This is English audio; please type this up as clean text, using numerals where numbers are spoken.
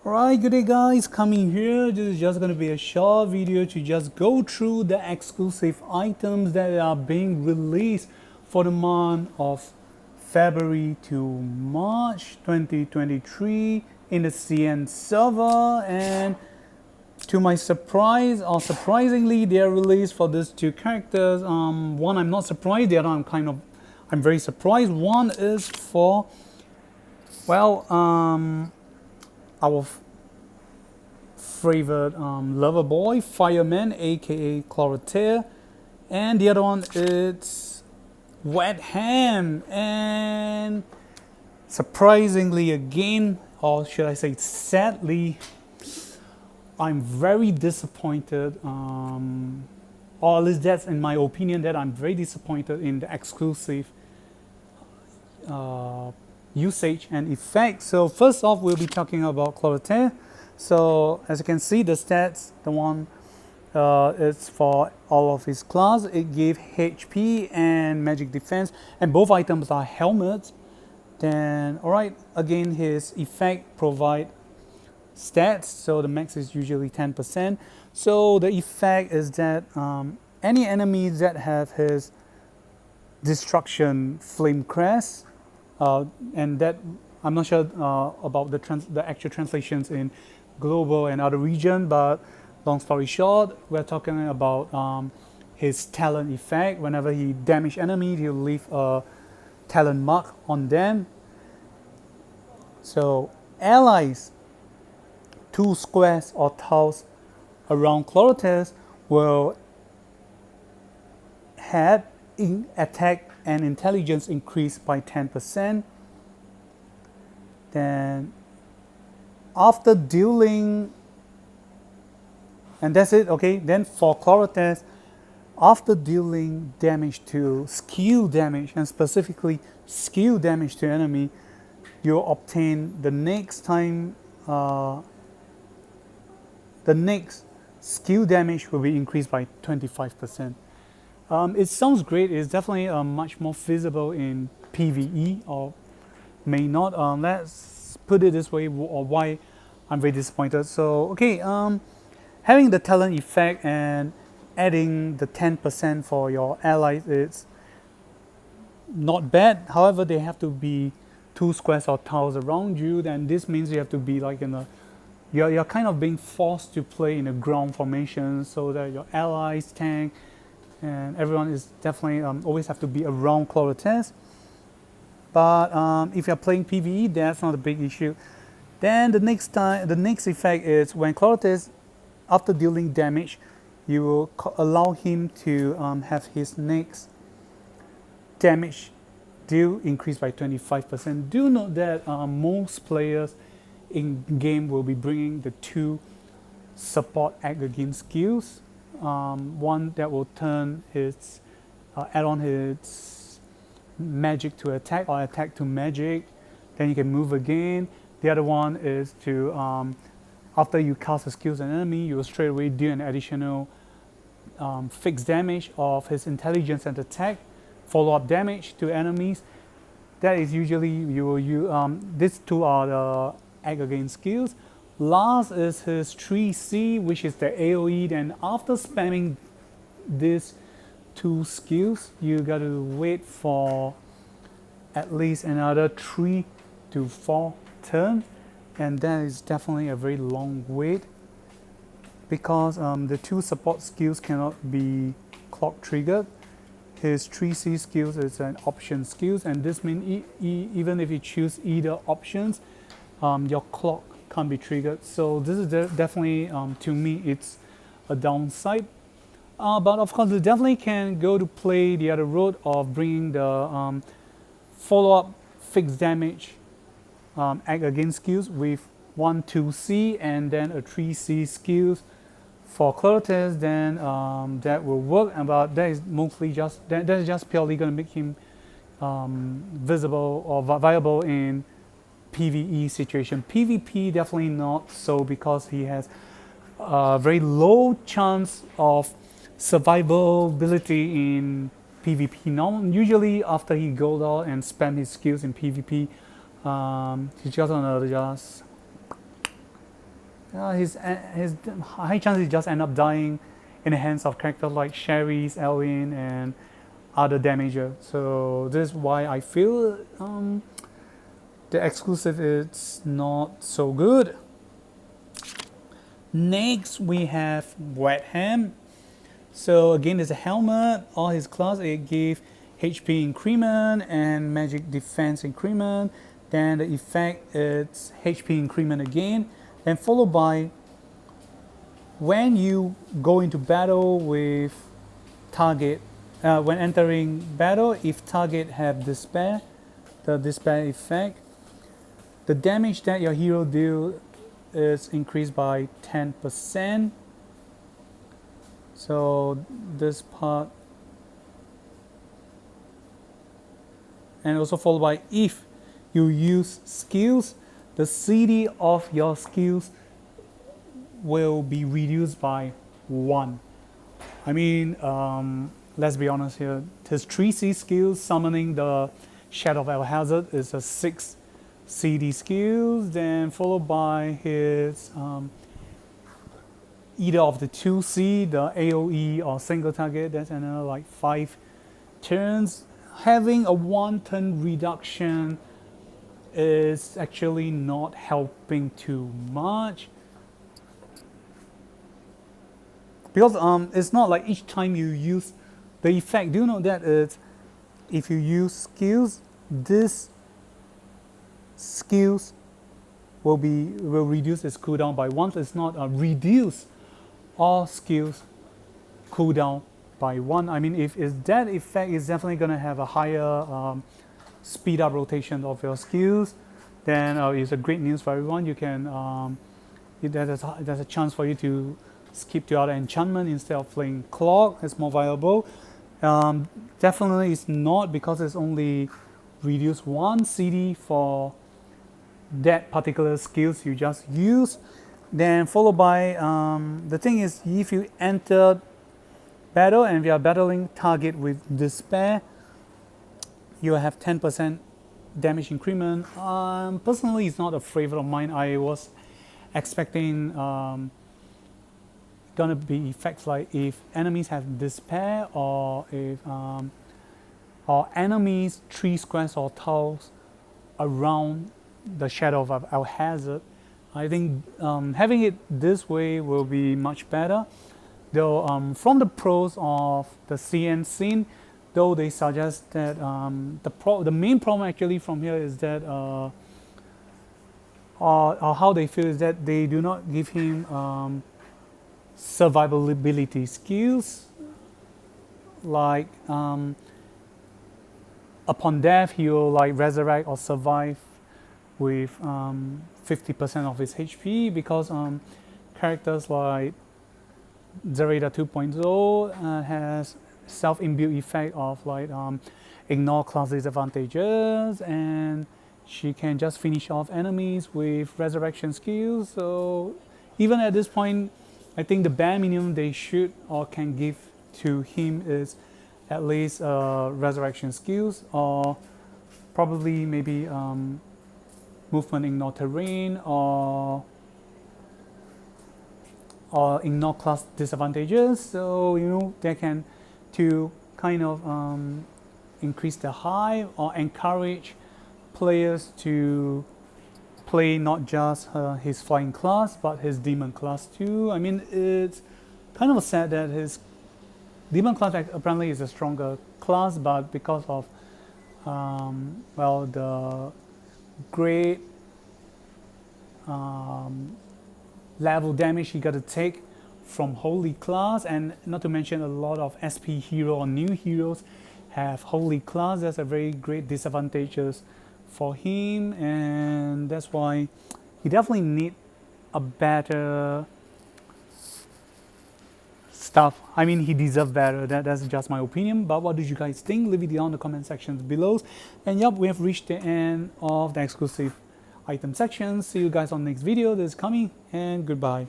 Alright, good day guys, coming here. This is just going to be a short video to just go through the exclusive items that are being released for the month of February to March 2023 in the CN server. And to my surprise, or surprisingly, they are released for these two characters. One I'm not surprised, the other I'm very surprised. One is for, well, our favorite lover boy, Fireman, aka Chlorotair, and the other one is Wet Ham. And surprisingly again, or should I say sadly, I'm very disappointed, or at least that's in my opinion, that I'm very disappointed in the exclusive usage and effects. So first off, we'll be talking about Chlorotair. So as you can see, the stats, the one is for all of his class. It gave HP and magic defense, and both items are helmets. Then alright, again his effect provide stats, so the max is usually 10%. So the effect is that any enemies that have his destruction flame crest, and that I'm not sure about the actual translations in global and other region, but long story short, we're talking about his talent effect. Whenever he damage enemy, he'll leave a talent mark on them. So allies 2 squares or tiles around Chlorotair will have attack and intelligence increased by 10%. Then after dealing, and that's it, okay? Then for Chlorotair, after dealing damage to skill damage, and specifically skill damage to enemy, you'll obtain the next time, the next skill damage will be increased by 25%. It sounds great. It's definitely much more feasible in PvE, or may not. Let's put it this way, or why I'm very disappointed. So okay, having the talent effect and adding the 10% for your allies, it's not bad. However, they have to be 2 squares or tiles around you. Then this means you have to be like in a, you're kind of being forced to play in a ground formation, so that your allies, tank, and everyone is definitely always have to be around Chlorotair. But if you're playing PvE, that's not a big issue. Then the next effect is when Chlorotair, after dealing damage, you will allow him to have his next damage deal increased by 25%. Do note that most players in game will be bringing the 2 support act against skills. One that will turn his add on his magic to attack, or attack to magic, then you can move again. The other one is to after you cast a skills on an enemy, you will straight away do an additional fixed damage of his intelligence and attack, follow-up damage to enemies. That is usually you will use. These 2 are the act against skills. Last is his 3C, which is the AoE. Then after spamming these 2 skills, you got to wait for at least another 3 to 4 turns, and that is definitely a very long wait, because the 2 support skills cannot be clock triggered. His 3C skills is an option skills, and this means even if you choose either options, your clock can't be triggered. So this is definitely, to me, it's a downside. But of course, you definitely can go to play the other road of bringing the follow-up fixed damage act against skills with 1 2C and then a 3C skills for Chlorotair. Then that will work, but that is mostly just that is just purely going to make him visible or viable in PvE situation. PvP definitely not so, because he has a very low chance of survivability in PvP. Usually after he goes out and spam his skills in PvP, he's just gonna his high chance he just end up dying in the hands of characters like Sherry's, Elwin, and other damager. So this is why I feel the exclusive is not so good. Next we have Wet Ham. So again, there's a helmet. All his class it gave HP increment and magic defense increment. Then the effect is HP increment again, and followed by when you go into battle with target, when entering battle, if target have despair, the despair effect, the damage that your hero deal is increased by 10%. So this part, and also followed by if you use skills, the CD of your skills will be reduced by 1. I mean, let's be honest here. His 3C skills, summoning the Shadow of Alhazard, is a 6 CD skills, then followed by his either of the 2C, the AoE or single target, that's another like 5 turns. Having a 1 turn reduction is actually not helping too much, because it's not like each time you use the effect. Do you know that it's, if you use skills, this skills will reduce its cooldown by 1. It's not reduce all skills cooldown by 1. I mean, if it's that effect is definitely going to have a higher speed up rotation of your skills, then it's a great news for everyone. You can there's a chance for you to skip to other enchantment instead of playing clock. It's more viable. Definitely it's not, because it's only reduced 1 CD for that particular skills you just use. Then followed by the thing is, if you enter battle and we are battling target with despair, you have 10% damage increment. Personally, it's not a favorite of mine. I was expecting gonna be effects like if enemies have despair, or if or enemies 3 squares or tiles around the Shadow of Alhazard. I think having it this way will be much better. Though from the pros of the CN scene, though they suggest that the main problem actually from here is that or how they feel is that they do not give him survivability skills, like upon death he will like resurrect or survive with 50% of his HP, because characters like Zereda 2.0 has self-imbued effect of like ignore class disadvantages, and she can just finish off enemies with resurrection skills. So even at this point, I think the bare minimum they should or can give to him is at least resurrection skills, or probably maybe movement ignore terrain, or ignore class disadvantages. So you know they can to kind of increase the hype or encourage players to play not just his flying class but his demon class too. I mean, it's kind of sad that his demon class apparently is a stronger class, but because of well, the great level damage he got to take from holy class, and not to mention a lot of SP hero or new heroes have holy class. That's a very great disadvantages for him, and that's why he definitely need a better stuff. I mean, he deserves better. That's just my opinion. But what do you guys think? Leave it down in the comment sections below. And yep, we have reached the end of the exclusive item section. See you guys on the next video that is coming, and goodbye.